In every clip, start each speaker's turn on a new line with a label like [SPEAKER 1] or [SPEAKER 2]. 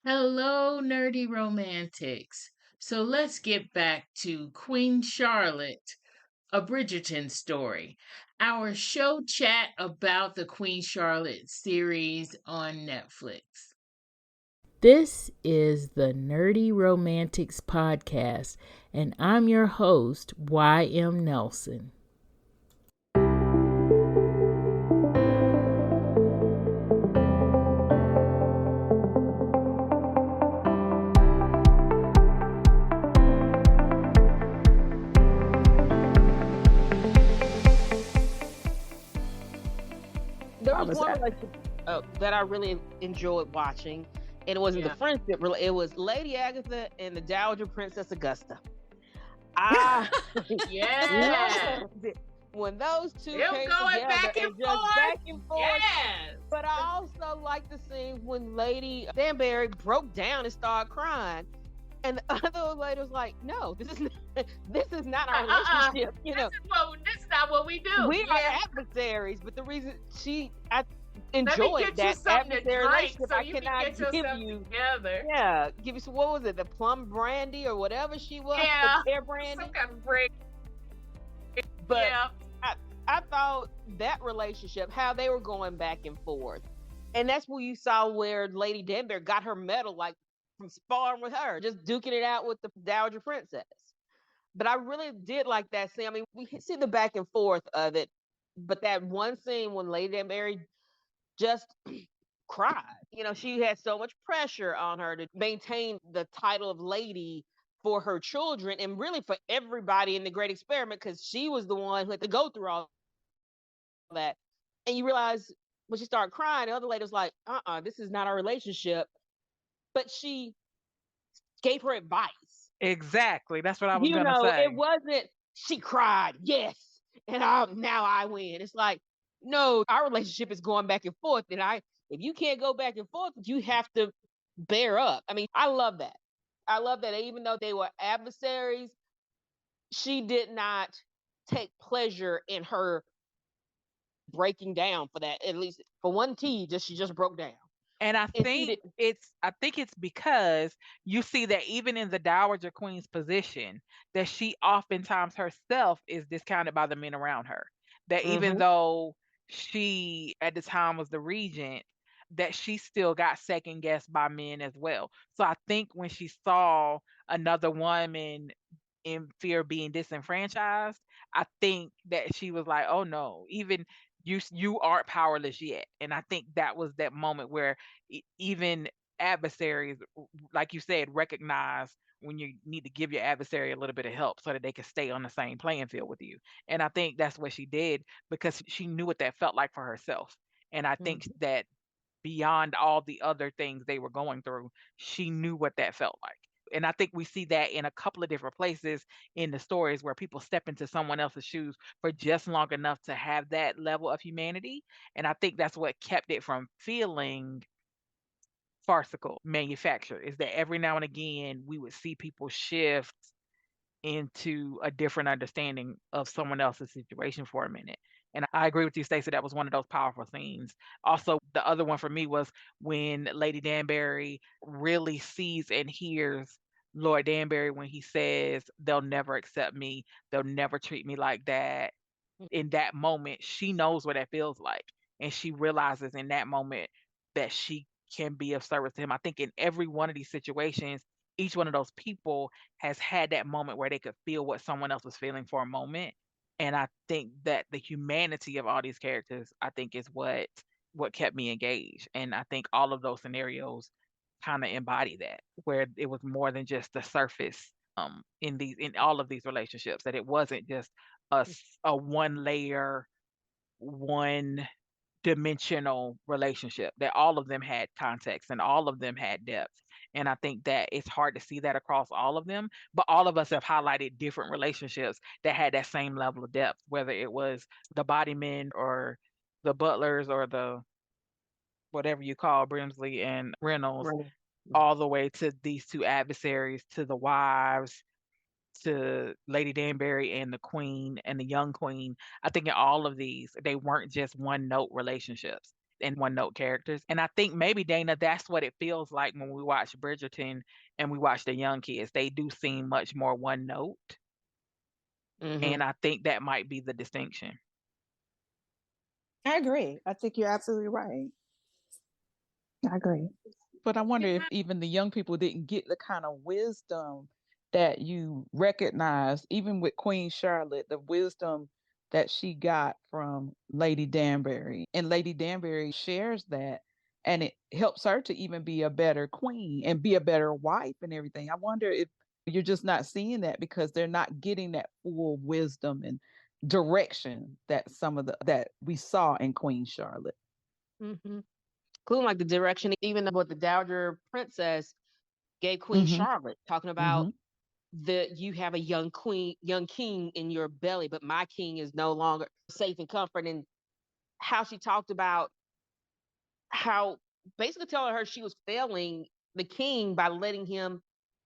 [SPEAKER 1] Hello, nerdy romantics. So let's get back to Queen Charlotte, a Bridgerton story. Our show chat about the Queen Charlotte series on Netflix.
[SPEAKER 2] This is the Nerdy Romantics Podcast, and I'm your host, Y.M. Nelson.
[SPEAKER 3] There
[SPEAKER 2] How
[SPEAKER 3] was
[SPEAKER 2] was
[SPEAKER 3] one
[SPEAKER 2] that?
[SPEAKER 3] relationship that I really enjoyed watching, and it wasn't the
[SPEAKER 1] Yeah.
[SPEAKER 3] friendship. It was Lady Agatha and the Dowager Princess Augusta. I
[SPEAKER 1] Yeah.
[SPEAKER 3] loved it when those two
[SPEAKER 1] Them
[SPEAKER 3] came
[SPEAKER 1] going
[SPEAKER 3] together
[SPEAKER 1] back and
[SPEAKER 3] and just back and
[SPEAKER 1] forth.
[SPEAKER 3] forth.
[SPEAKER 1] Yes.
[SPEAKER 3] But I also like the scene when Lady Danbury broke down and started crying. And the other lady was like, "No, this is not our relationship.
[SPEAKER 1] This is not what we do.
[SPEAKER 3] We are
[SPEAKER 1] Yeah.
[SPEAKER 3] adversaries." But the reason I
[SPEAKER 1] Let me
[SPEAKER 3] enjoyed
[SPEAKER 1] get you
[SPEAKER 3] that
[SPEAKER 1] something to
[SPEAKER 3] adversary
[SPEAKER 1] drink
[SPEAKER 3] relationship,
[SPEAKER 1] so
[SPEAKER 3] I
[SPEAKER 1] you can
[SPEAKER 3] cannot
[SPEAKER 1] get
[SPEAKER 3] give
[SPEAKER 1] yourself
[SPEAKER 3] you.
[SPEAKER 1] together.
[SPEAKER 3] Yeah, give you some. What was it? The plum brandy or whatever she was, the
[SPEAKER 1] Yeah.
[SPEAKER 3] pear brandy.
[SPEAKER 1] Some kind of break.
[SPEAKER 3] But
[SPEAKER 1] Yeah.
[SPEAKER 3] I thought that relationship, how they were going back and forth, and that's where you saw where Lady Danbury got her medal, like from sparring with her, just duking it out with the Dowager Princess. But I really did like that scene. I mean, we see the back and forth of it, but that one scene when Lady Danbury just cried. She had so much pressure on her to maintain the title of lady for her children and really for everybody in the great experiment because she was the one who had to go through all that. And you realize when she started crying, the other lady was like, this is not our relationship. But she gave her advice.
[SPEAKER 4] Exactly. That's what I was gonna say.
[SPEAKER 3] It wasn't she cried, yes, and now I win. It's like, no, our relationship is going back and forth, and if you can't go back and forth, you have to bear up. I mean, I love that. I love that even though they were adversaries, she did not take pleasure in her breaking down for that. At least for one tea, she just broke down.
[SPEAKER 4] And I
[SPEAKER 3] And she
[SPEAKER 4] think
[SPEAKER 3] did.
[SPEAKER 4] it's because you see that even in the Dowager Queen's position, that she oftentimes herself is discounted by the men around her. That even
[SPEAKER 3] Mhm.
[SPEAKER 4] though she at the time was the regent, that she still got second guessed by men as well. So I think when she saw another woman in fear of being disenfranchised, I think that she was like, "Oh no, even you aren't powerless yet." And I think that was that moment where even adversaries, like you said, recognize when you need to give your adversary a little bit of help so that they can stay on the same playing field with you. And I think that's what she did because she knew what that felt like for herself. And I think
[SPEAKER 3] Mhm.
[SPEAKER 4] that beyond all the other things they were going through, she knew what that felt like. And I think we see that in a couple of different places in the stories where people step into someone else's shoes for just long enough to have that level of humanity. And I think that's what kept it from feeling farcical manufactured, is that every now and again we would see people shift into a different understanding of someone else's situation for a minute. And I agree with you, Stacey. That was one of those powerful scenes. Also, the other one for me was when Lady Danbury really sees and hears Lord Danbury when he says, "They'll never accept me. They'll never treat me like that." In that moment, she knows what that feels like. And she realizes in that moment that she can be of service to him. I think in every one of these situations, each one of those people has had that moment where they could feel what someone else was feeling for a moment. And I think that the humanity of all these characters, I think, is what kept me engaged. And I think all of those scenarios kind of embody that, where it was more than just the surface in all of these relationships, that it wasn't just a one layer, one dimensional relationship, that all of them had context and all of them had depth. And I think that it's hard to see that across all of them, but all of us have highlighted different relationships that had that same level of depth, whether it was the body men or the butlers or the whatever you call Brimsley and Reynolds,
[SPEAKER 3] Right.
[SPEAKER 4] all the way to these two adversaries, to the wives, to Lady Danbury and the queen and the young queen. I think in all of these, they weren't just one note relationships. and one-note characters. And I think maybe, Dana, that's what it feels like when we watch Bridgerton and we watch the young kids. They do seem much more one note,
[SPEAKER 3] Mm-hmm.
[SPEAKER 4] and I think that might be the distinction.
[SPEAKER 5] I agree. I think you're absolutely right. I agree. But I wonder if even the young people didn't get the kind of wisdom that you recognize, even with Queen Charlotte, the wisdom that she got from Lady Danbury. And Lady Danbury shares that, and it helps her to even be a better queen and be a better wife and everything. I wonder if you're just not seeing that because they're not getting that full wisdom and direction that some of the that we saw in Queen Charlotte.
[SPEAKER 3] Mm-hmm. Including like the direction, even what the Dowager Princess gave Queen
[SPEAKER 5] Mm-hmm.
[SPEAKER 3] Charlotte, talking about
[SPEAKER 5] Mm-hmm.
[SPEAKER 3] you have a young queen, young king in your belly, but my king is no longer safe and comfort. And how she talked about how basically telling her she was failing the king by letting him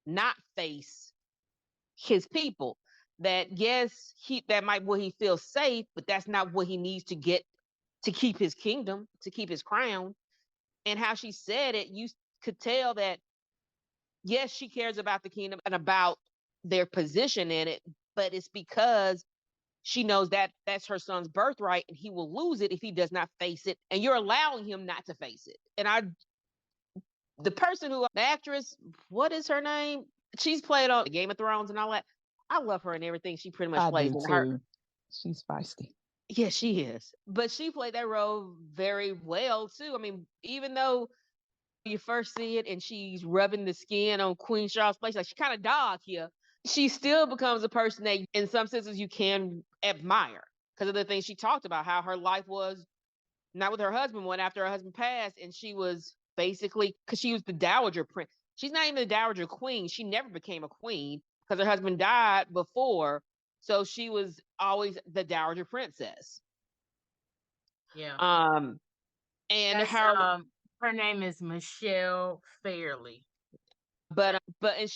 [SPEAKER 3] not face his people. That yes, that might where he feels safe, but that's not what he needs to get to keep his kingdom, to keep his crown. And how she said it, you could tell that yes, she cares about the kingdom and about their position in it, but it's because she knows that that's her son's birthright and he will lose it if he does not face it. And you're allowing him not to face it. And the person who, the actress, what is her name? She's played on Game of Thrones and all that. I love her and everything she pretty much
[SPEAKER 5] I
[SPEAKER 3] plays
[SPEAKER 5] do
[SPEAKER 3] in her.
[SPEAKER 5] too. She's feisty.
[SPEAKER 3] Yeah, she is. But she played that role very well too. I mean, even though you first see it and she's rubbing the skin on Queen Charlotte's place, like she kind of dog here, she still becomes a person that in some senses you can admire because of the things she talked about, how her life was not with her husband one after her husband passed, and she was basically because she was the dowager prince. She's not even the dowager queen. She never became a queen because her husband died before, so she was always the dowager princess.
[SPEAKER 1] Yeah.
[SPEAKER 3] And
[SPEAKER 1] That's
[SPEAKER 3] her,
[SPEAKER 1] her name is Michelle Fairley.
[SPEAKER 3] but and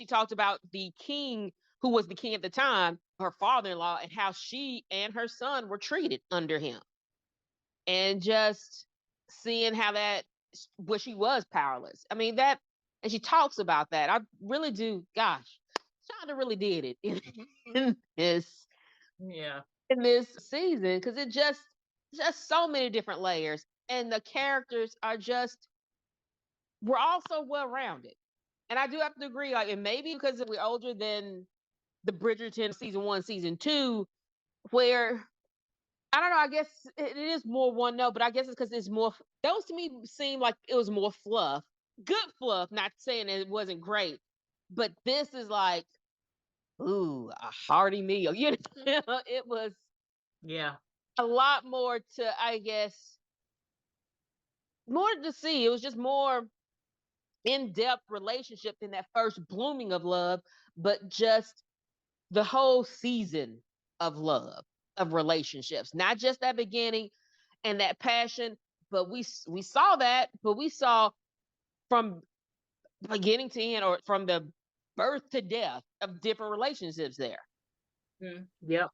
[SPEAKER 3] she talked about the king who was the king at the time, her father-in-law, and how she and her son were treated under him, and just seeing how that where she was powerless. I mean that, and she talks about that. I really do. Gosh, Shonda really did it in this
[SPEAKER 1] Yeah.
[SPEAKER 3] in this season because it just so many different layers, and the characters are just we're all so well rounded. And I do have to agree, like, and maybe because we're older than the Bridgerton season 1, season 2, where I don't know. I guess it is more one note, but I guess it's because it's more. Those to me seem like it was more fluff, good fluff. Not saying it wasn't great, but this is like, ooh, a hearty meal. You know, it was
[SPEAKER 1] Yeah.
[SPEAKER 3] a lot more to, I guess, more to see. It was just more in-depth relationship than that first blooming of love, but just the whole season of love, of relationships, not just that beginning and that passion, but we saw that, but we saw from beginning to end, or from the birth to death of different relationships there.
[SPEAKER 1] Yep.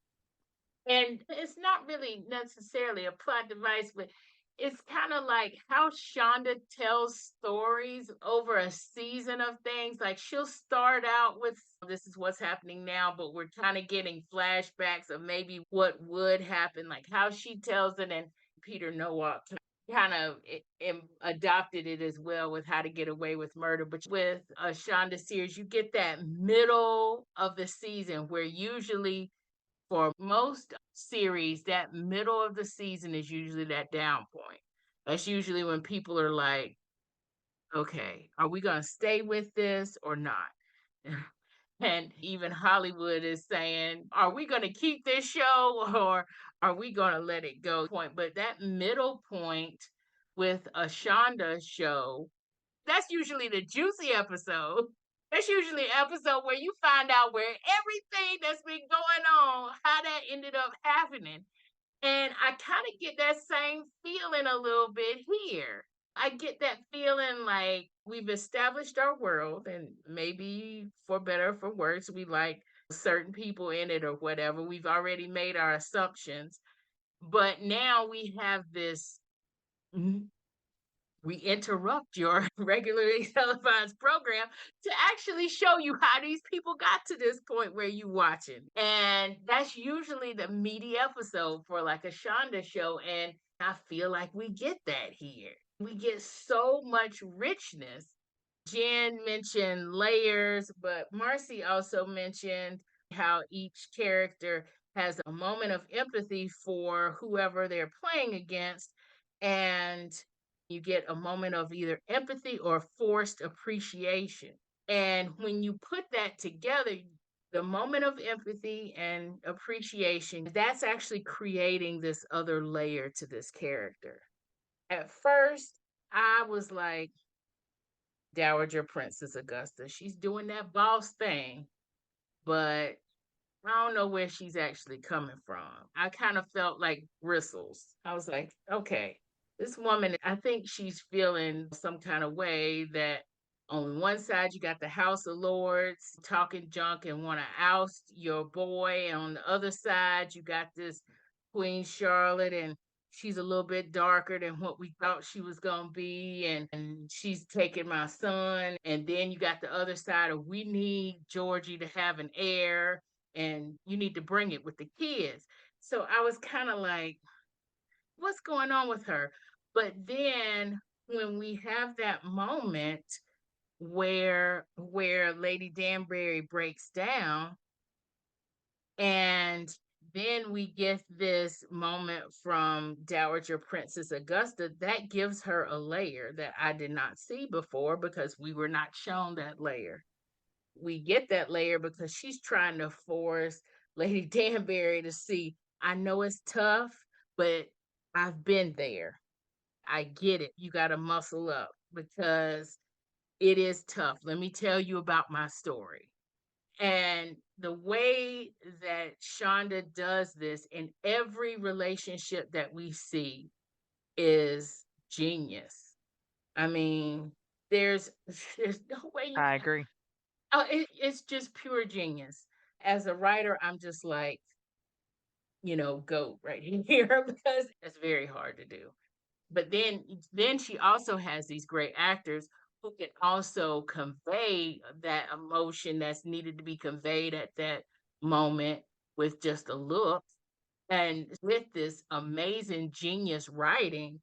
[SPEAKER 1] And it's not really necessarily a plot device, but it's kind of like how Shonda tells stories over a season of things. Like she'll start out with this is what's happening now, but we're kind of getting flashbacks of maybe what would happen, like how she tells it. And Peter Nowak kind of adopted it as well with How to Get Away with Murder. But with a Shonda series, you get that middle of the season where usually for most series, that middle of the season is usually that down point. That's usually when people are like, okay, are we going to stay with this or not? And even Hollywood is saying, are we going to keep this show or are we going to let it go? But that middle point with a Shonda show, that's usually the juicy episode. That's usually an episode where you find out where everything that's been going on, how that ended up happening. And I kind of get that same feeling a little bit here. I get that feeling like we've established our world, and maybe for better or for worse, we like certain people in it or whatever. We've already made our assumptions. But now we have this we interrupt your regularly televised program to actually show you how these people got to this point where you watching. And that's usually the meaty episode for like a Shonda show. And I feel like we get that here. We get so much richness. Jen mentioned layers, but Marcy also mentioned how each character has a moment of empathy for whoever they're playing against. And you get a moment of either empathy or forced appreciation. And when you put that together, the moment of empathy and appreciation, that's actually creating this other layer to this character. At first, I was like, Dowager Princess Augusta, she's doing that boss thing, but I don't know where she's actually coming from. I kind of felt like bristles. I was like, okay, this woman, I think she's feeling some kind of way that on one side you got the House of Lords talking junk and want to oust your boy, and on the other side you got this Queen Charlotte, and she's a little bit darker than what we thought she was going to be, and she's taking my son. And then you got the other side of, we need Georgie to have an heir, and you need to bring it with the kids. So I was kind of like, what's going on with her? But then when we have that moment where Lady Danbury breaks down, and then we get this moment from Dowager Princess Augusta that gives her a layer that I did not see before, because we were not shown that layer. We get that layer because she's trying to force Lady Danbury to see, I know it's tough, but I've been there. I get it. You got to muscle up because it is tough. Let me tell you about my story. And the way that Shonda does this in every relationship that we see is genius. I mean, there's there's no way you
[SPEAKER 4] I
[SPEAKER 1] can.
[SPEAKER 4] agree.
[SPEAKER 1] Oh, it's just pure genius. As a writer, I'm just like, go right in here because it's very hard to do. But then she also has these great actors who can also convey that emotion that's needed to be conveyed at that moment with just a look. And with this amazing genius writing,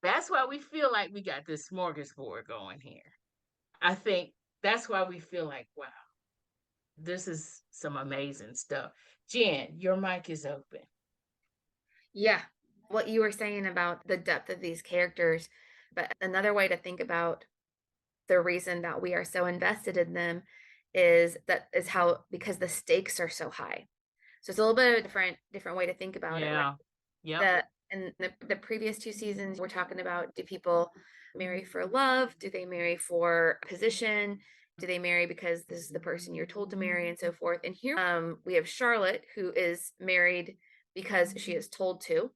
[SPEAKER 1] that's why we feel like we got this smorgasbord going here. I think that's why we feel like, wow, this is some amazing stuff. Jen, your mic is open.
[SPEAKER 6] Yeah, what you were saying about the depth of these characters, but another way to think about the reason that we are so invested in them is how, because the stakes are so high. So it's a little bit of a different way to think about it, right?
[SPEAKER 1] Yeah. Yep.
[SPEAKER 6] In the previous two seasons, we're talking about, do people marry for love? Do they marry for position? Do they marry because this is the person you're told to marry, and so forth? And here we have Charlotte, who is married because she is told to,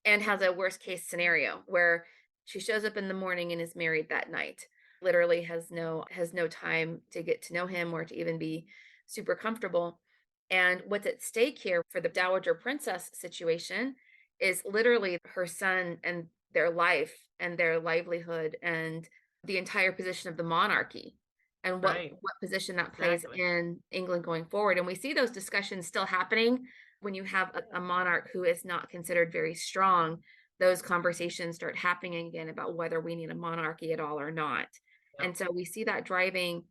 [SPEAKER 6] and has a worst case scenario where she shows up in the morning and is married that night. Literally has no time to get to know him or to even be super comfortable. And what's at stake here for the Dowager Princess situation is literally her son and their life and their livelihood and the entire position of the monarchy, and
[SPEAKER 1] Right.
[SPEAKER 6] what position that plays
[SPEAKER 1] Exactly.
[SPEAKER 6] in England going forward. And we see those discussions still happening when you have a monarch who is not considered very strong. Those conversations start happening again about whether we need a monarchy at all or not.
[SPEAKER 1] Yep.
[SPEAKER 6] And so we see that driving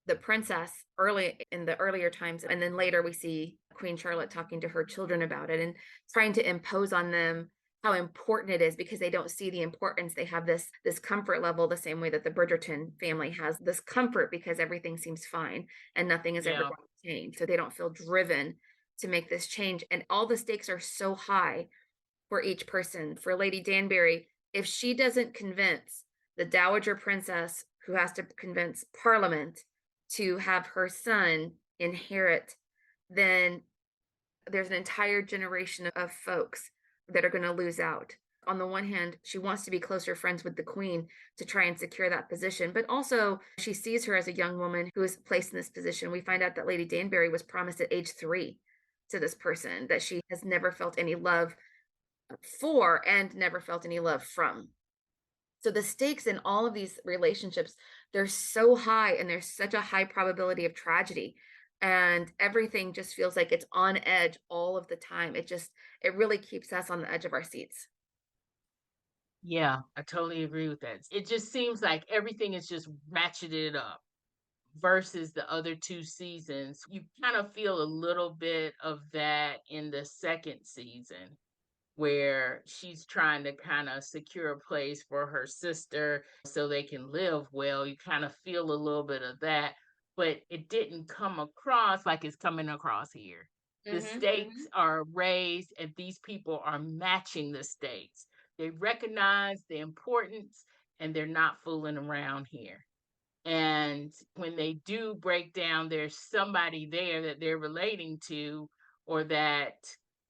[SPEAKER 6] the princess early in the earlier times, and then later we see Queen Charlotte talking to her children about it and trying to impose on them how important it is, because they don't see the importance. They have this comfort level, the same way that the Bridgerton family has this comfort because everything seems fine and nothing is ever
[SPEAKER 1] Yeah.
[SPEAKER 6] going to change. So they don't feel driven to make this change, and all the stakes are so high for each person. For Lady Danbury, if she doesn't convince the Dowager Princess, who has to convince Parliament to have her son inherit, then there's an entire generation of folks that are going to lose out. On the one hand, she wants to be closer friends with the queen to try and secure that position, but also she sees her as a young woman who is placed in this position. We find out that Lady Danbury was promised at age 3 to this person, that she has never felt any love for and never felt any love from. So the stakes in all of these relationships, they're so high, and there's such a high probability of tragedy. And everything just feels like it's on edge all of the time. It really keeps us on the edge of our seats.
[SPEAKER 1] Yeah, I totally agree with that. It just seems like everything is just ratcheted up versus the other two seasons. You kind of feel a little bit of that in the second season, where she's trying to kind of secure a place for her sister so they can live well. You kind of feel a little bit of that, but it didn't come across like it's coming across here. The stakes are raised, and these people are matching the stakes. They recognize the importance, and they're not fooling around here. And when they do break down, there's somebody there that they're relating to or that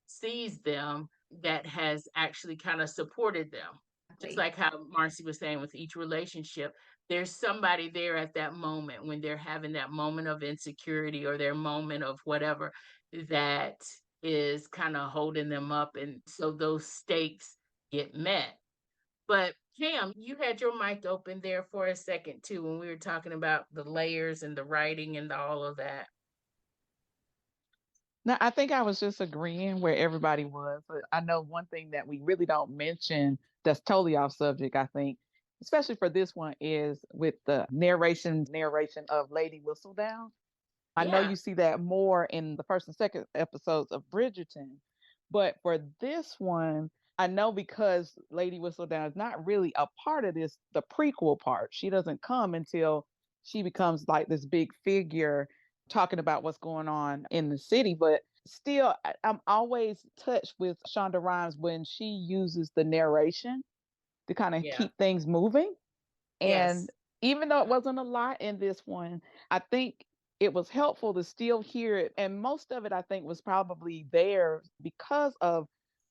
[SPEAKER 1] sees them that has actually kind of supported them. Just like how Marcy was saying with each relationship, there's somebody there at that moment when they're having that moment of insecurity or their moment of whatever that is kind of holding them up. And so those stakes get met. But Cam, you had your mic open there for a second too when we were talking about the layers and the writing and all of that.
[SPEAKER 5] No, I think I was just agreeing where everybody was. But I know one thing that we really don't mention that's totally off subject, I think, especially for this one, is with the narration of Lady Whistledown. I know
[SPEAKER 1] Yeah.
[SPEAKER 5] you see that more in the first and second episodes of Bridgerton, but for this one, I know because Lady Whistledown is not really a part of this, the prequel part. She doesn't come until she becomes like this big figure talking about what's going on in the city. But still, I'm always touched with Shonda Rhimes when she uses the narration to kind of
[SPEAKER 1] Yeah.
[SPEAKER 5] keep things moving.
[SPEAKER 1] Yes.
[SPEAKER 5] And even though it wasn't a lot in this one, I think it was helpful to still hear it. And most of it, I think, was probably there because of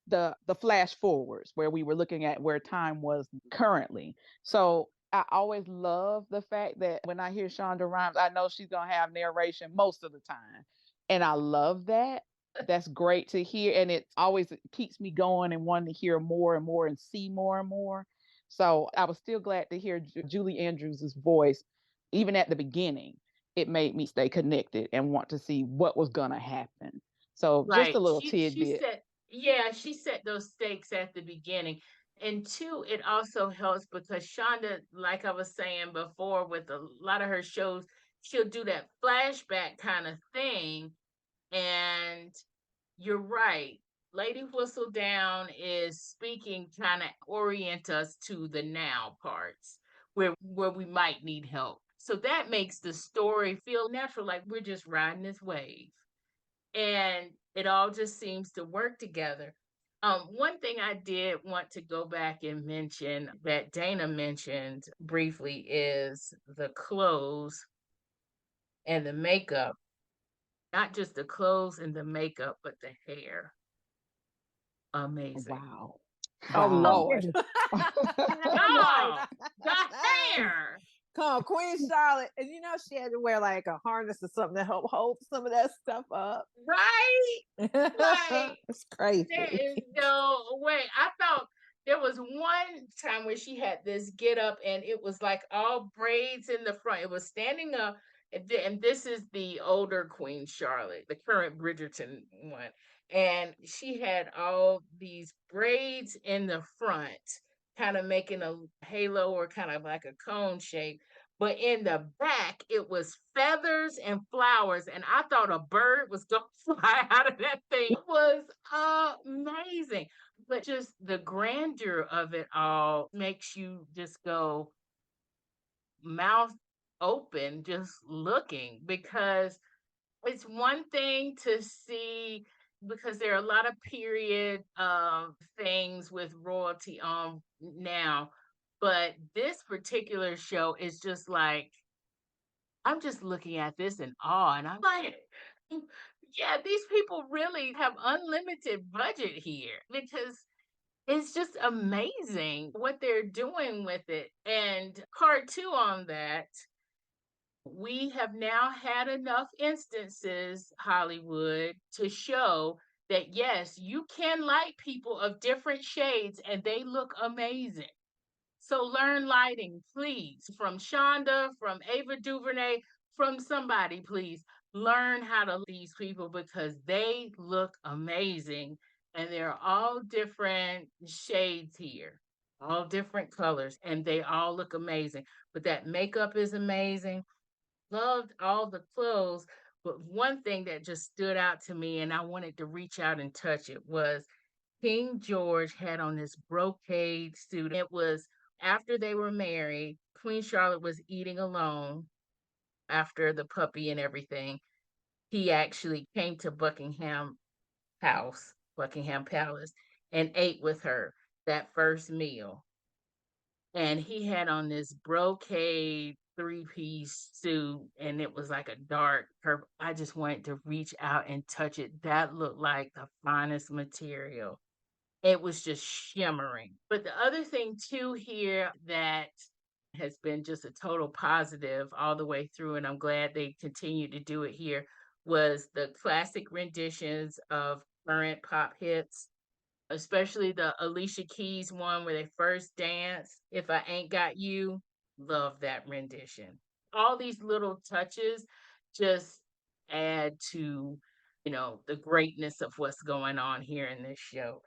[SPEAKER 5] the flash forwards where we were looking at where time was currently. So I always love the fact that when I hear Shonda Rhimes, I know she's gonna have narration most of the time. And I love that. That's great to hear. And it always keeps me going and wanting to hear more and more and see more and more. So I was still glad to hear Julie Andrews' voice, even at the beginning. It made me stay connected and want to see what was gonna happen. So just a
[SPEAKER 1] Right.
[SPEAKER 5] little
[SPEAKER 1] She
[SPEAKER 5] tidbit.
[SPEAKER 1] said, yeah, she set those stakes at the beginning. And two, it also helps because Shonda, like I was saying before, with a lot of her shows, she'll do that flashback kind of thing. And you're right. Lady Whistledown is speaking, trying to orient us to the now parts where we might need help. So that makes the story feel natural, like we're just riding this wave. And it all just seems to work together. One thing I did want to go back and mention that Dana mentioned briefly is the clothes and the makeup. Not just the clothes and the makeup, but the hair. Amazing.
[SPEAKER 5] Wow.
[SPEAKER 3] Oh
[SPEAKER 5] Wow.
[SPEAKER 3] Lord.
[SPEAKER 1] No, the hair.
[SPEAKER 3] Come on, Queen Charlotte. And you know she had to wear like a harness or something to help hold some of that stuff up.
[SPEAKER 1] Right? Like,
[SPEAKER 3] It's crazy.
[SPEAKER 1] there is no way. I thought there was one time where she had this get up and it was like all braids in the front. It was standing up. And this is the older Queen Charlotte, the current Bridgerton one. And she had all these braids in the front, kind of making a halo or kind of like a cone shape. But in the back, it was feathers and flowers. And I thought a bird was going to fly out of that thing. It was amazing. But just the grandeur of it all makes you just go mouth open, just looking, because it's one thing to see because there are a lot of period things with royalty on now, but this particular show is just like I'm just looking at this in awe, and I'm like, yeah, these people really have unlimited budget here because it's just amazing what they're doing with it. And part two on that, we have now had enough instances, Hollywood, to show that yes, you can light people of different shades and they look amazing. So learn lighting, please, from Shonda, from Ava DuVernay, from somebody, please. Learn how to these people because they look amazing and they're all different shades here, all different colors, and they all look amazing. But that makeup is amazing. Loved all the clothes. But one thing that just stood out to me and I wanted to reach out and touch it was King George had on this brocade suit. It was after they were married. Queen Charlotte was eating alone after the puppy and everything. He actually came to Buckingham Palace, and ate with her that first meal. And he had on this brocade three-piece suit, and it was like a dark purple. I just wanted to reach out and touch it. That looked like the finest material. It was just shimmering. But the other thing too here that has been just a total positive all the way through, and I'm glad they continue to do it here, was the classic renditions of current pop hits, especially the Alicia Keys one where they first dance. If I Ain't Got You, love that rendition. All these little touches just add to, the greatness of what's going on here in this show.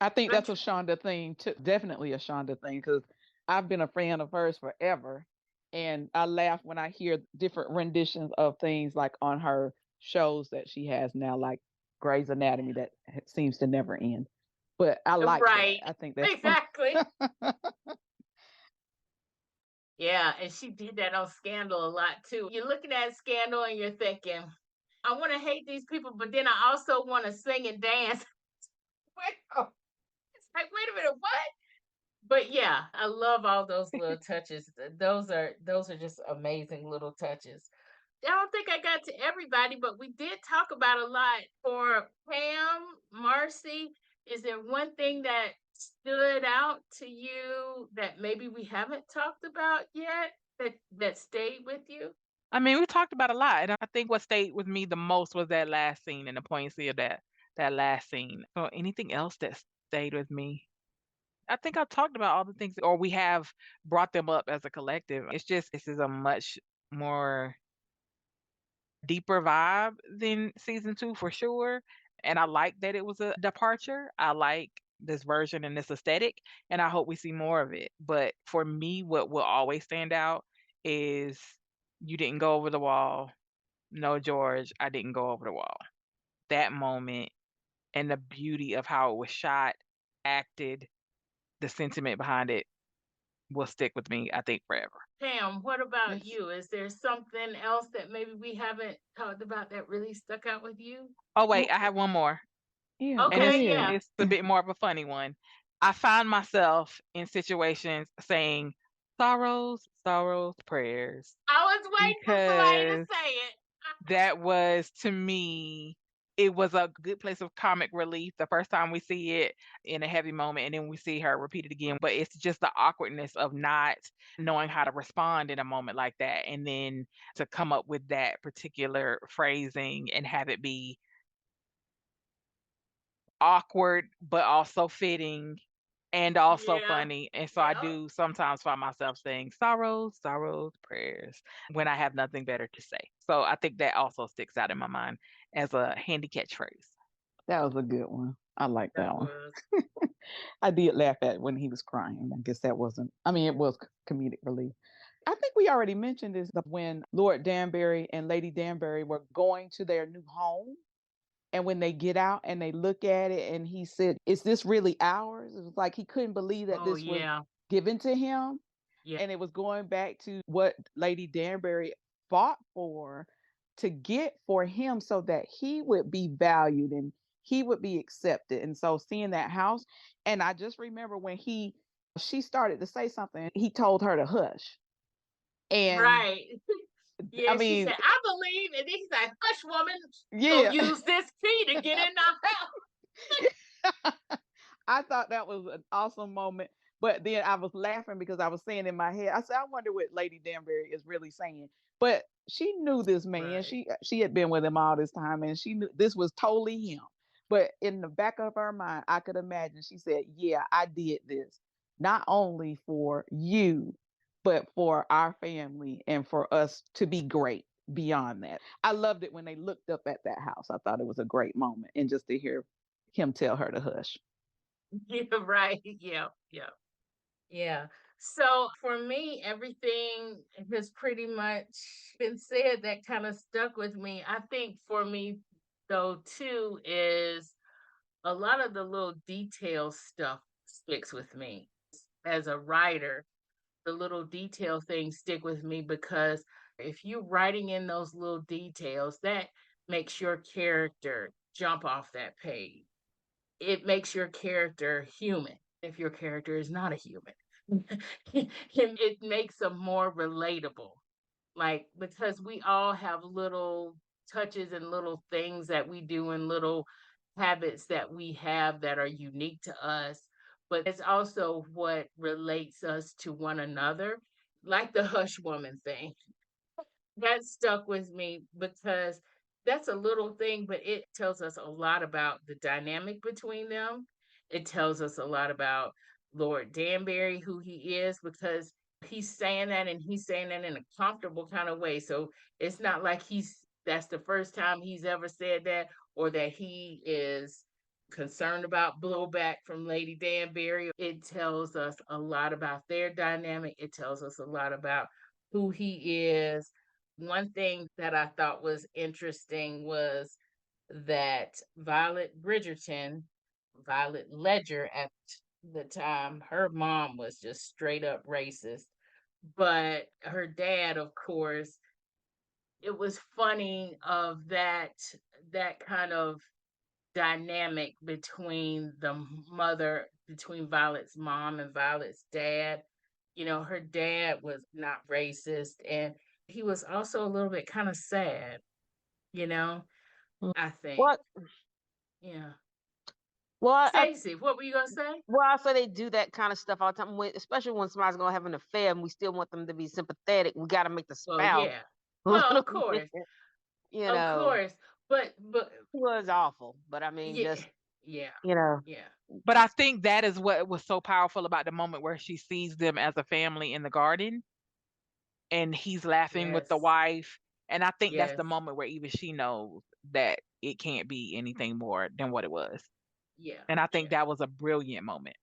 [SPEAKER 5] I think
[SPEAKER 1] I'm
[SPEAKER 5] that's a Shonda thing too. Definitely a Shonda thing because I've been a fan of hers forever, and I laugh when I hear different renditions of things like on her shows that she has now, like Grey's Anatomy, that seems to never end. But I like that.
[SPEAKER 1] right.
[SPEAKER 5] I think that's fun.
[SPEAKER 1] Exactly. Yeah, and she did that on Scandal a lot too. You're looking at Scandal and you're thinking, I want to hate these people, but then I also want to sing and dance. It's like, wait a minute, what? But yeah, I love all those little touches. Those are just amazing little touches. I don't think I got to everybody, but we did talk about a lot. For Pam, Marcy, is there one thing that stood out to you that maybe we haven't talked about yet that stayed with you?
[SPEAKER 4] I mean, we talked about a lot, and I think what stayed with me the most was that last scene and the poignancy of that last scene. So anything else that stayed with me? I think I talked about all the things, or we have brought them up as a collective. It's just this is a much more deeper vibe than season 2 for sure. And I like that it was a departure. I like this version and this aesthetic, and I hope we see more of it. But for me, what will always stand out is you didn't go over the wall. No, George, I didn't go over the wall. That moment and the beauty of how it was shot, acted, the sentiment behind it will stick with me, I think, forever.
[SPEAKER 1] Pam, what about
[SPEAKER 5] Yes.
[SPEAKER 1] you? Is there something else that maybe we haven't talked about that really stuck out with you?
[SPEAKER 4] Oh wait,
[SPEAKER 5] Well,
[SPEAKER 4] I have one more,
[SPEAKER 5] yeah,
[SPEAKER 4] and
[SPEAKER 5] go
[SPEAKER 1] Okay,
[SPEAKER 5] ahead.
[SPEAKER 1] yeah.
[SPEAKER 4] it's a bit more of a funny one. I find myself in situations saying sorrows, sorrows, prayers,
[SPEAKER 1] I was waiting for somebody to
[SPEAKER 4] because
[SPEAKER 1] say it.
[SPEAKER 4] that was to me, it was a good place of comic relief the first time we see it in a heavy moment, and then we see her repeat it again. But it's just the awkwardness of not knowing how to respond in a moment like that, and then to come up with that particular phrasing and have it be awkward but also fitting and also
[SPEAKER 1] Yeah.
[SPEAKER 4] funny. And so I
[SPEAKER 1] Yeah.
[SPEAKER 4] do sometimes find myself saying sorrows, sorrows, prayers when I have nothing better to say. So I think that also sticks out in my mind as a handy catchphrase.
[SPEAKER 5] That was a good one. I like
[SPEAKER 1] That
[SPEAKER 5] that one.
[SPEAKER 1] was.
[SPEAKER 5] I did laugh at when he was crying. I guess that wasn't, I mean, it was comedic relief. I think we already mentioned this when Lord Danbury and Lady Danbury were going to their new home. And when they get out and they look at it, and he said, "Is this really ours?" It was like he couldn't believe that
[SPEAKER 1] Oh
[SPEAKER 5] this was
[SPEAKER 1] yeah.
[SPEAKER 5] given to him.
[SPEAKER 1] Yeah.
[SPEAKER 5] And it was going back to what Lady Danbury fought for to get for him so that he would be valued and he would be accepted. And so seeing that house, and I just remember when she started to say something, he told her to hush. And
[SPEAKER 1] Right.
[SPEAKER 5] I
[SPEAKER 1] Yeah, she
[SPEAKER 5] mean,
[SPEAKER 1] said, I believe. And then he's like, hush, woman. Go
[SPEAKER 5] yeah.
[SPEAKER 1] use this key to get in the house.
[SPEAKER 5] I thought that was an awesome moment. But then I was laughing because I was saying in my head, I said, I wonder what Lady Danbury is really saying. But she knew this man.
[SPEAKER 1] Right.
[SPEAKER 5] She had been with him all this time, and she knew this was totally him. But in the back of her mind, I could imagine she said, yeah, I did this not only for you, but for our family and for us to be great beyond that. I loved it when they looked up at that house. I thought it was a great moment. And just to hear him tell her to hush.
[SPEAKER 1] Yeah, right. Yeah, yeah, yeah. So for me, everything has pretty much been said that kind of stuck with me. I think for me, though, too, is a lot of the little detail stuff sticks with me. As a writer, the little detail things stick with me because if you're writing in those little details, that makes your character jump off that page. It makes your character human if your character is not a human. It makes them more relatable. Like, because we all have little touches and little things that we do and little habits that we have that are unique to us, but it's also what relates us to one another, like the hush woman thing. That stuck with me because that's a little thing, but it tells us a lot about the dynamic between them. It tells us a lot about Lord Danbury, who he is, because he's saying that in a comfortable kind of way. So it's not like that's the first time he's ever said that, or that he is concerned about blowback from Lady Danbury. It tells us a lot about their dynamic. It tells us a lot about who he is. One thing that I thought was interesting was that Violet Ledger at the time, her mom was just straight up racist. But her dad, of course, it was funny of that kind of dynamic between between Violet's mom and Violet's dad. You know, her dad was not racist, and he was also a little bit kind of sad, you know, I think.
[SPEAKER 3] What?
[SPEAKER 1] Yeah.
[SPEAKER 3] Well,
[SPEAKER 1] Stacey, what were you gonna say?
[SPEAKER 3] well, I say they do that kind of stuff all the time, especially when somebody's gonna have an affair, and we still want them to be sympathetic. We got to make the
[SPEAKER 1] Well,
[SPEAKER 3] spouse
[SPEAKER 1] yeah.
[SPEAKER 3] a
[SPEAKER 1] Well,
[SPEAKER 3] little
[SPEAKER 1] of course.
[SPEAKER 3] bit, you
[SPEAKER 1] Of
[SPEAKER 3] know.
[SPEAKER 1] course. But
[SPEAKER 3] It was awful, but I mean,
[SPEAKER 1] yeah,
[SPEAKER 3] just
[SPEAKER 1] yeah,
[SPEAKER 3] you know,
[SPEAKER 1] yeah.
[SPEAKER 4] But I think that is what was so powerful about the moment where she sees them as a family in the garden and he's laughing with the
[SPEAKER 1] Yes.
[SPEAKER 4] wife. And I think that's
[SPEAKER 1] Yes.
[SPEAKER 4] the moment where even she knows that it can't be anything more than what it was.
[SPEAKER 1] Yeah.
[SPEAKER 4] And I think
[SPEAKER 1] Yeah.
[SPEAKER 4] that was a brilliant moment.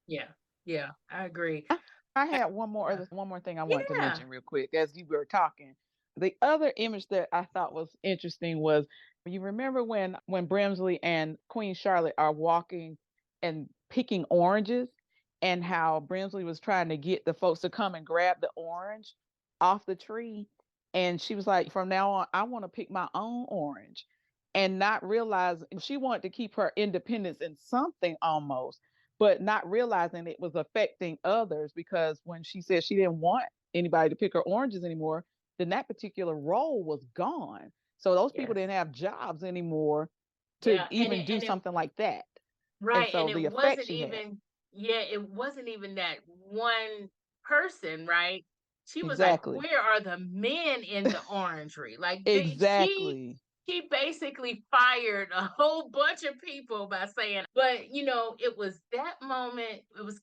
[SPEAKER 1] Yeah. Yeah. I agree.
[SPEAKER 5] I had one more
[SPEAKER 1] Yeah.
[SPEAKER 5] one more thing I wanted to
[SPEAKER 1] Yeah.
[SPEAKER 5] mention real quick as you were talking. The other image that I thought was interesting was you remember when Brimsley and Queen Charlotte are walking and picking oranges and how Brimsley was trying to get the folks to come and grab the orange off the tree, and she was like, from now on I want to pick my own orange, and not realizing she wanted to keep her independence in something almost, but not realizing it was affecting others, because when she said she didn't want anybody to pick her oranges anymore, then that particular role was gone. So those people
[SPEAKER 1] Yes.
[SPEAKER 5] didn't have jobs anymore to
[SPEAKER 1] Yeah.
[SPEAKER 5] even do something like that. And
[SPEAKER 1] Right.
[SPEAKER 5] so
[SPEAKER 1] And it
[SPEAKER 5] the effect
[SPEAKER 1] wasn't
[SPEAKER 5] she had.
[SPEAKER 1] even, yeah, it wasn't even that one person, right? She was like,
[SPEAKER 5] Exactly.
[SPEAKER 1] where are the men in the orangery? Like
[SPEAKER 5] Exactly.
[SPEAKER 1] she basically fired a whole bunch of people by saying, but it was that moment, it was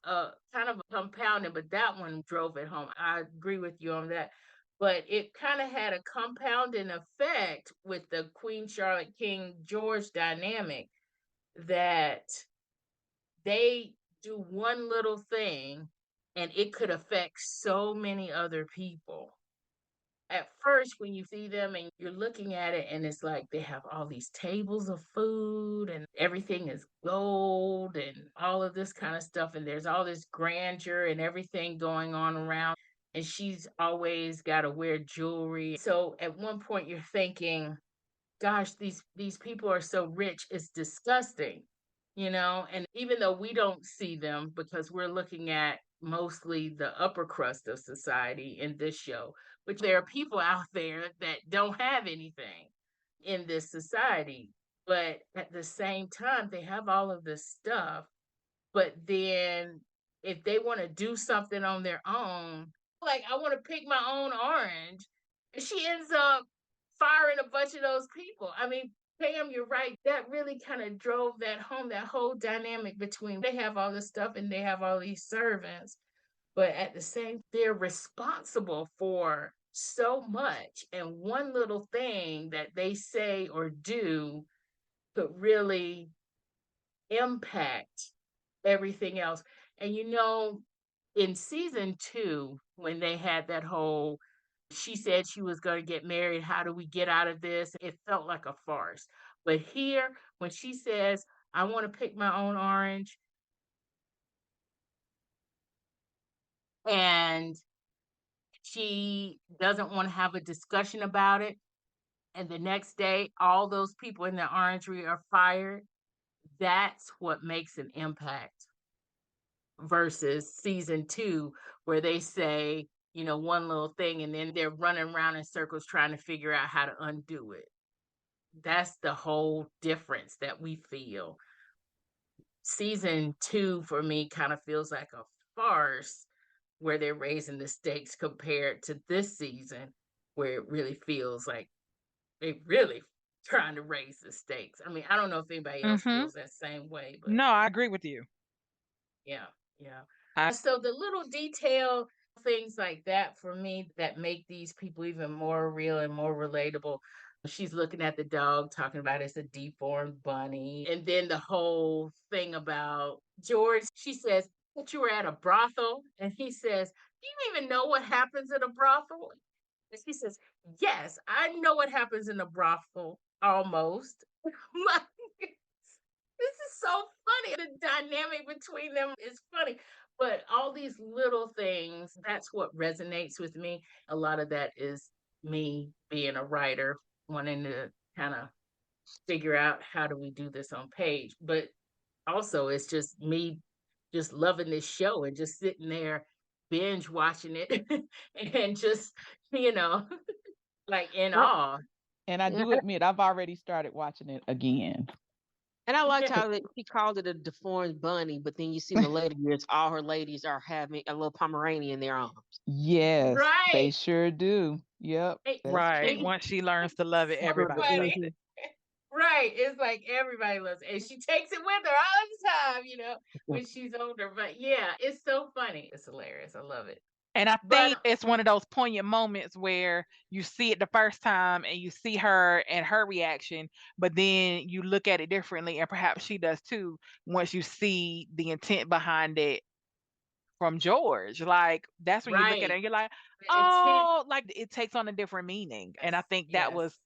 [SPEAKER 1] kind of compounding, but that one drove it home. I agree with you on that. But it kind of had a compounding effect with the Queen Charlotte King George dynamic, that they do one little thing and it could affect so many other people. At first, when you see them and you're looking at it, and it's like they have all these tables of food and everything is gold and all of this kind of stuff, and there's all this grandeur and everything going on around, and she's always got to wear jewelry. So at one point, you're thinking, gosh, these people are so rich, it's disgusting, and even though we don't see them because we're looking at mostly the upper crust of society in this show, which there are people out there that don't have anything in this society, but at the same time they have all of this stuff. But then if they want to do something on their own, like, I want to pick my own orange, and she ends up firing a bunch of those people. I mean, Pam, you're right. That really kind of drove that home, that whole dynamic between they have all this stuff and they have all these servants, but at the same, they're responsible for so much. And one little thing that they say or do could really impact everything else. And in season 2, when they had that whole, she said she was going to get married, how do we get out of this? It felt like a farce. But here, when she says, I want to pick my own orange, and she doesn't want to have a discussion about it, and the next day, all those people in the orangery are fired, that's what makes an impact versus season 2, where they say, one little thing and then they're running around in circles trying to figure out how to undo it. That's the whole difference that we feel. Season 2 for me kind of feels like a farce where they're raising the stakes compared to this season where it really feels like they really trying to raise the stakes. I mean, I don't know if anybody else
[SPEAKER 4] Mm-hmm.
[SPEAKER 1] feels that same way, but
[SPEAKER 4] No, I agree with you.
[SPEAKER 1] yeah, yeah. So the little detail things like that for me that make these people even more real and more relatable. She's looking at the dog, talking about it's a deformed bunny. And then the whole thing about George, she says that you were at a brothel. And he says, do you even know what happens at a brothel? And she says, yes, I know what happens in a brothel almost. This is so funny. The dynamic between them is funny. But all these little things, that's what resonates with me. A lot of that is me being a writer, wanting to kind of figure out how do we do this on page. But also, it's just me just loving this show and just sitting there binge watching it and just, you know, like in
[SPEAKER 3] Well,
[SPEAKER 1] awe.
[SPEAKER 5] And I
[SPEAKER 3] yeah.
[SPEAKER 5] do admit, I've already started watching it again.
[SPEAKER 3] And I liked how she called it a deformed bunny, but then you see in the later years, all her ladies are having a little Pomeranian in their arms.
[SPEAKER 5] Yes, they
[SPEAKER 1] Right.
[SPEAKER 5] sure do. Yep, that's
[SPEAKER 4] Right.
[SPEAKER 5] true.
[SPEAKER 4] Once she learns to love it,
[SPEAKER 1] So
[SPEAKER 4] everybody loves
[SPEAKER 1] funny.
[SPEAKER 4] it.
[SPEAKER 1] Right. It's like everybody loves it. And she takes it with her all the time, when she's older. But yeah, it's so funny. It's hilarious. I love it.
[SPEAKER 4] And I
[SPEAKER 1] But
[SPEAKER 4] think it's one of those poignant moments where you see it the first time and you see her and her reaction, but then you look at it differently, and perhaps she does too, once you see the intent behind it from George. Like, that's when you look at it
[SPEAKER 1] right.
[SPEAKER 4] and you're like,
[SPEAKER 1] The intent.
[SPEAKER 4] oh, like it takes on a different meaning. And I think that
[SPEAKER 1] Yes.
[SPEAKER 4] was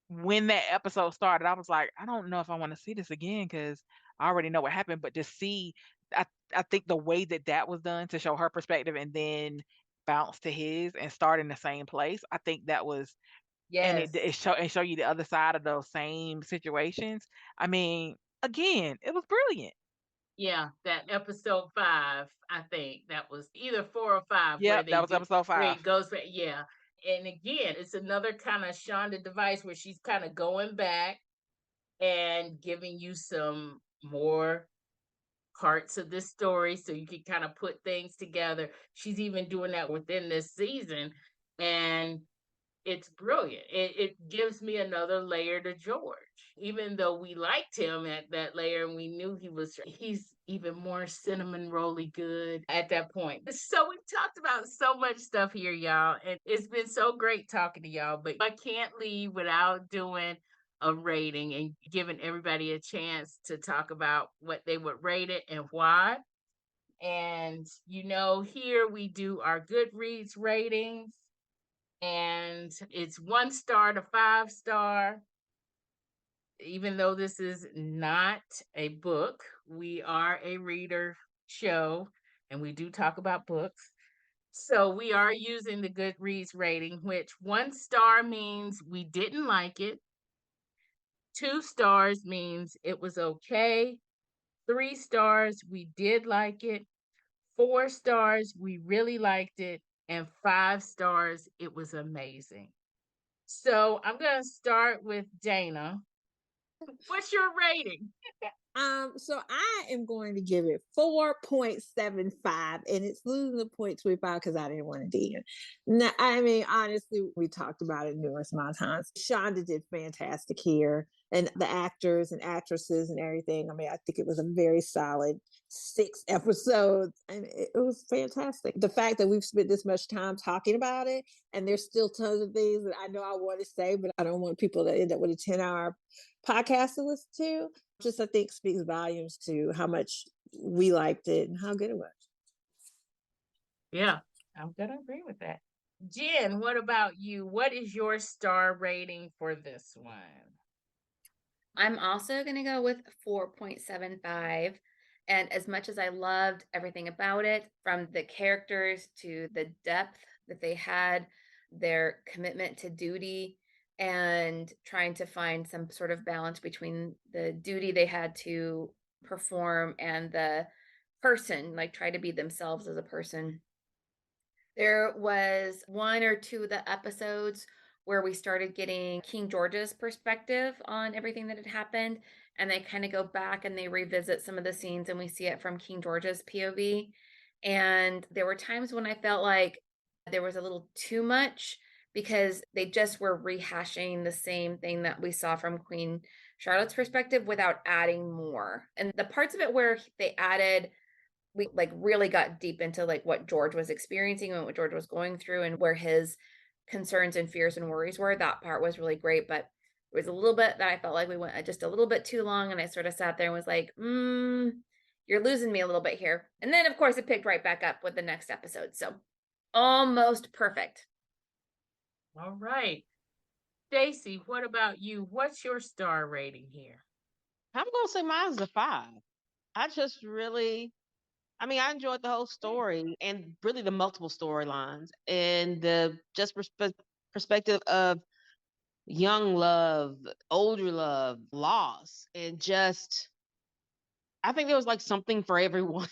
[SPEAKER 4] when that episode started. I was like, I don't know if I want to see this again because I already know what happened, but to see, I, I think the way that that was done to show her perspective and then bounce to his and start in the same place, I think that was, and
[SPEAKER 1] Yes.
[SPEAKER 4] it show you the other side of those same situations. I mean, again, it was brilliant.
[SPEAKER 1] Yeah. That episode 5, I think that was either 4 or 5 where
[SPEAKER 4] Yep,
[SPEAKER 1] they
[SPEAKER 4] that was
[SPEAKER 1] do
[SPEAKER 4] episode
[SPEAKER 1] where
[SPEAKER 4] 5.
[SPEAKER 1] it goes back. Yeah. And again, it's another kind of Shonda device where she's kind of going back and giving you some more parts of this story so you can kind of put things together. She's even doing that within this season, and it's brilliant. It gives me another layer to George. Even though we liked him at that layer and we knew he's even more cinnamon rolly good at that point. So we've talked about so much stuff here, y'all, and it's been so great talking to y'all, but I can't leave without doing a rating and giving everybody a chance to talk about what they would rate it and why. And here we do our Goodreads ratings, and it's 1 star to 5 star. Even though this is not a book, we are a reader show and we do talk about books. So we are using the Goodreads rating, which 1 star means we didn't like it, 2 stars means it was okay, 3 stars, we did like it, 4 stars, we really liked it, and 5 stars, it was amazing. So I'm going to start with Dana. What's your rating?
[SPEAKER 7] So I am going to give it 4.75, and it's losing the 0.25 because I didn't want to dig. No, I mean, honestly, we talked about it numerous amount of times. Shonda did fantastic here, and the actors and actresses and everything. I mean, I think it was a very solid 6 episodes, and it was fantastic. The fact that we've spent this much time talking about it, and there's still tons of things that I know I want to say, but I don't want people to end up with a 10-hour podcast to listen to. Just, I think, speaks volumes to how much we liked it and how good it was.
[SPEAKER 1] Yeah, I'm going to agree with that. Jen, what about you? What is your star rating for this one?
[SPEAKER 6] I'm also going to go with 4.75. And as much as I loved everything about it, from the characters to the depth that they had, their commitment to duty, and trying to find some sort of balance between the duty they had to perform and the person, like try to be themselves as a person. There was one or two of the episodes where we started getting King George's perspective on everything that had happened. And they kind of go back and they revisit some of the scenes and we see it from King George's POV. And there were times when I felt like there was a little too much because they just were rehashing the same thing that we saw from Queen Charlotte's perspective without adding more. And the parts of it where they added, we like really got deep into like what George was experiencing and what George was going through and where his concerns and fears and worries were. That part was really great, but it was a little bit that I felt like we went just a little bit too long, and I sort of sat there and was like, you're losing me a little bit here. And then of course it picked right back up with the next episode. So almost perfect.
[SPEAKER 1] All right. Stacy, what about you? What's your star rating here?
[SPEAKER 3] I'm going to say mine's a 5. I just really, I mean, I enjoyed the whole story and really the multiple storylines and the just perspective of young love, older love, loss, and just, I think there was like something for everyone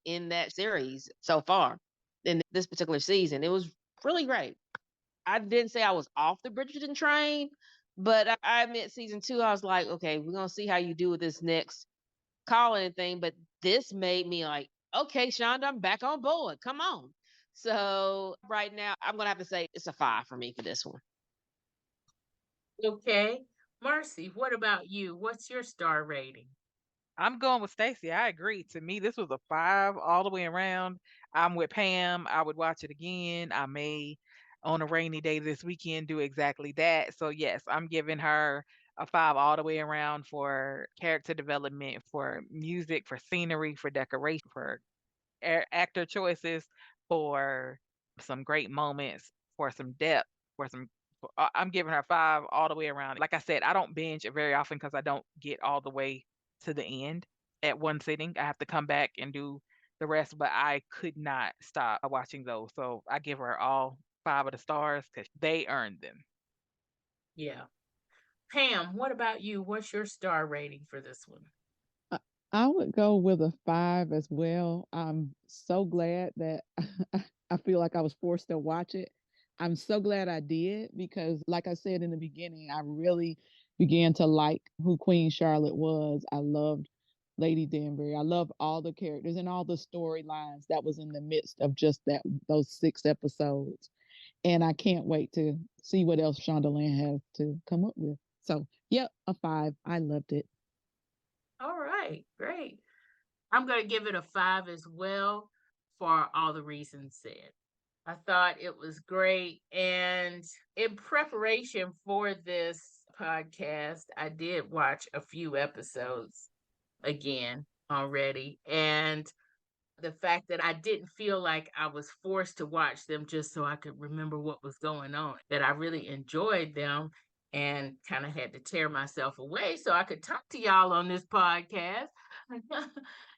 [SPEAKER 3] in that series so far in this particular season. It was really great. I didn't say I was off the Bridgerton train, but I admit season 2, I was like, okay, we're going to see how you do with this next calling thing. But this made me like, okay, Shonda, I'm back on board. Come on. So right now, I'm going to have to say it's a 5 for me for this one.
[SPEAKER 1] Okay. Marcy, what about you? What's your star rating?
[SPEAKER 4] I'm going with Stacy. I agree. To me, this was a 5 all the way around. I'm with Pam. I would watch it again. I may, on a rainy day this weekend, do exactly that. So, yes, I'm giving her a 5 all the way around for character development, for music, for scenery, for decoration, for actor choices, for some great moments, for some depth, for some. I'm giving her 5 all the way around. Like I said, I don't binge it very often because I don't get all the way to the end at one sitting. I have to come back and do the rest, but I could not stop watching those. So I give her all 5 of the stars because they earned them.
[SPEAKER 1] Yeah. Pam, what about you? What's your star rating for this one?
[SPEAKER 5] I would go with a 5 as well. I'm so glad that I feel like I was forced to watch it. I'm so glad I did because, like I said in the beginning, I really began to like who Queen Charlotte was. I loved Lady Danbury. I loved all the characters and all the storylines that was in the midst of just those 6 episodes. And I can't wait to see what else Shondaland has to come up with. So, yep, a 5. I loved it.
[SPEAKER 1] All right, great. I'm going to give it a 5 as well for all the reasons said. I thought it was great. And in preparation for this podcast, I did watch a few episodes again already. And the fact that I didn't feel like I was forced to watch them just so I could remember what was going on, that I really enjoyed them and kind of had to tear myself away so I could talk to y'all on this podcast.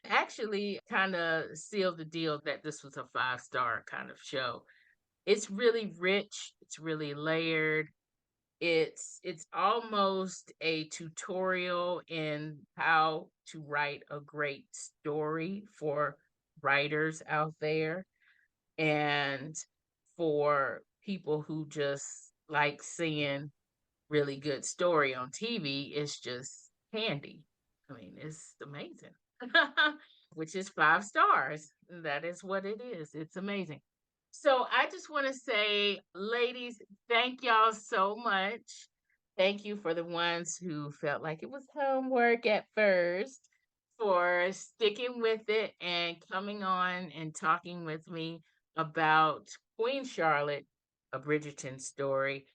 [SPEAKER 1] Actually, kind of sealed the deal that this was a 5-star kind of show. It's really rich, it's really layered. It's almost a tutorial in how to write a great story for writers out there and for people who just like seeing really good story on TV. It's just candy. I mean, it's amazing, which is 5 stars. That is what it is. It's amazing. So I just want to say, ladies, thank y'all so much. Thank you for the ones who felt like it was homework at first, for sticking with it and coming on and talking with me about Queen Charlotte, a Bridgerton story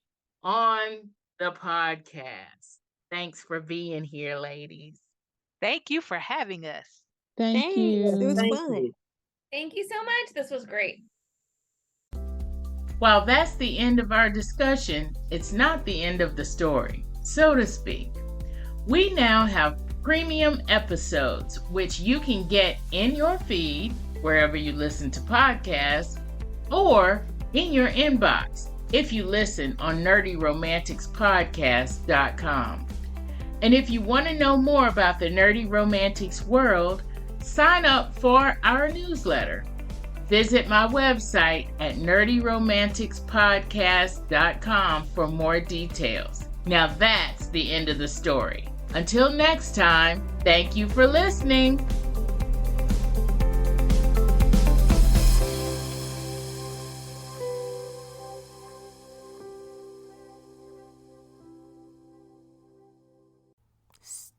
[SPEAKER 1] on the podcast. Thanks for being here, ladies.
[SPEAKER 4] Thank you for having us.
[SPEAKER 5] Thank
[SPEAKER 7] Thanks. It was
[SPEAKER 5] you.
[SPEAKER 8] Thank
[SPEAKER 7] fun.
[SPEAKER 8] you.
[SPEAKER 6] Thank you so much. This was great.
[SPEAKER 1] While that's the end of our discussion, it's not the end of the story, so to speak. We now have premium episodes, which you can get in your feed, wherever you listen to podcasts, or in your inbox if you listen on nerdyromanticspodcast.com. And if you want to know more about the Nerdy Romantics world, sign up for our newsletter. Visit my website at nerdyromanticspodcast.com for more details. Now that's the end of the story. Until next time, thank you for listening.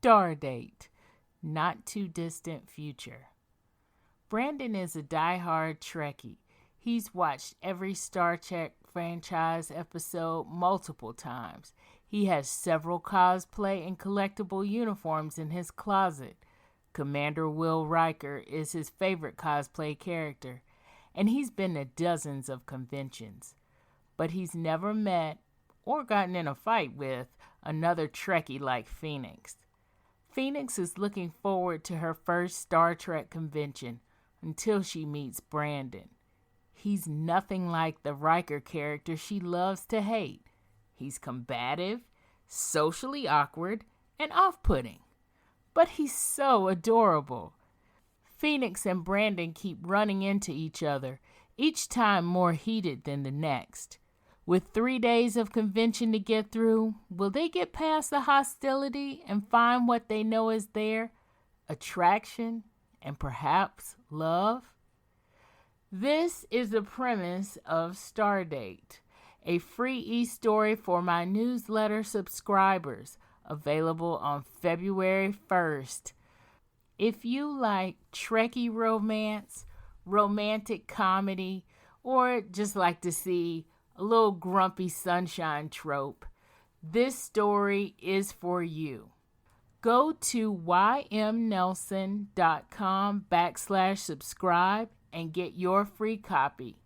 [SPEAKER 2] Stardate, not too distant future. Brandon is a diehard Trekkie. He's watched every Star Trek franchise episode multiple times. He has several cosplay and collectible uniforms in his closet. Commander Will Riker is his favorite cosplay character, and he's been to dozens of conventions. But he's never met or gotten in a fight with another Trekkie like Phoenix. Phoenix is looking forward to her first Star Trek convention until she meets Brandon. He's nothing like the Riker character she loves to hate. He's combative, socially awkward, and off-putting. But he's so adorable. Phoenix and Brandon keep running into each other, each time more heated than the next. With 3 days of convention to get through, will they get past the hostility and find what they know is there? Attraction and perhaps love? This is the premise of Stardate, a free e-story for my newsletter subscribers, available on February 1st. If you like Trekkie romance, romantic comedy, or just like to see a little grumpy sunshine trope, this story is for you. Go to ymnelson.com/subscribe and get your free copy.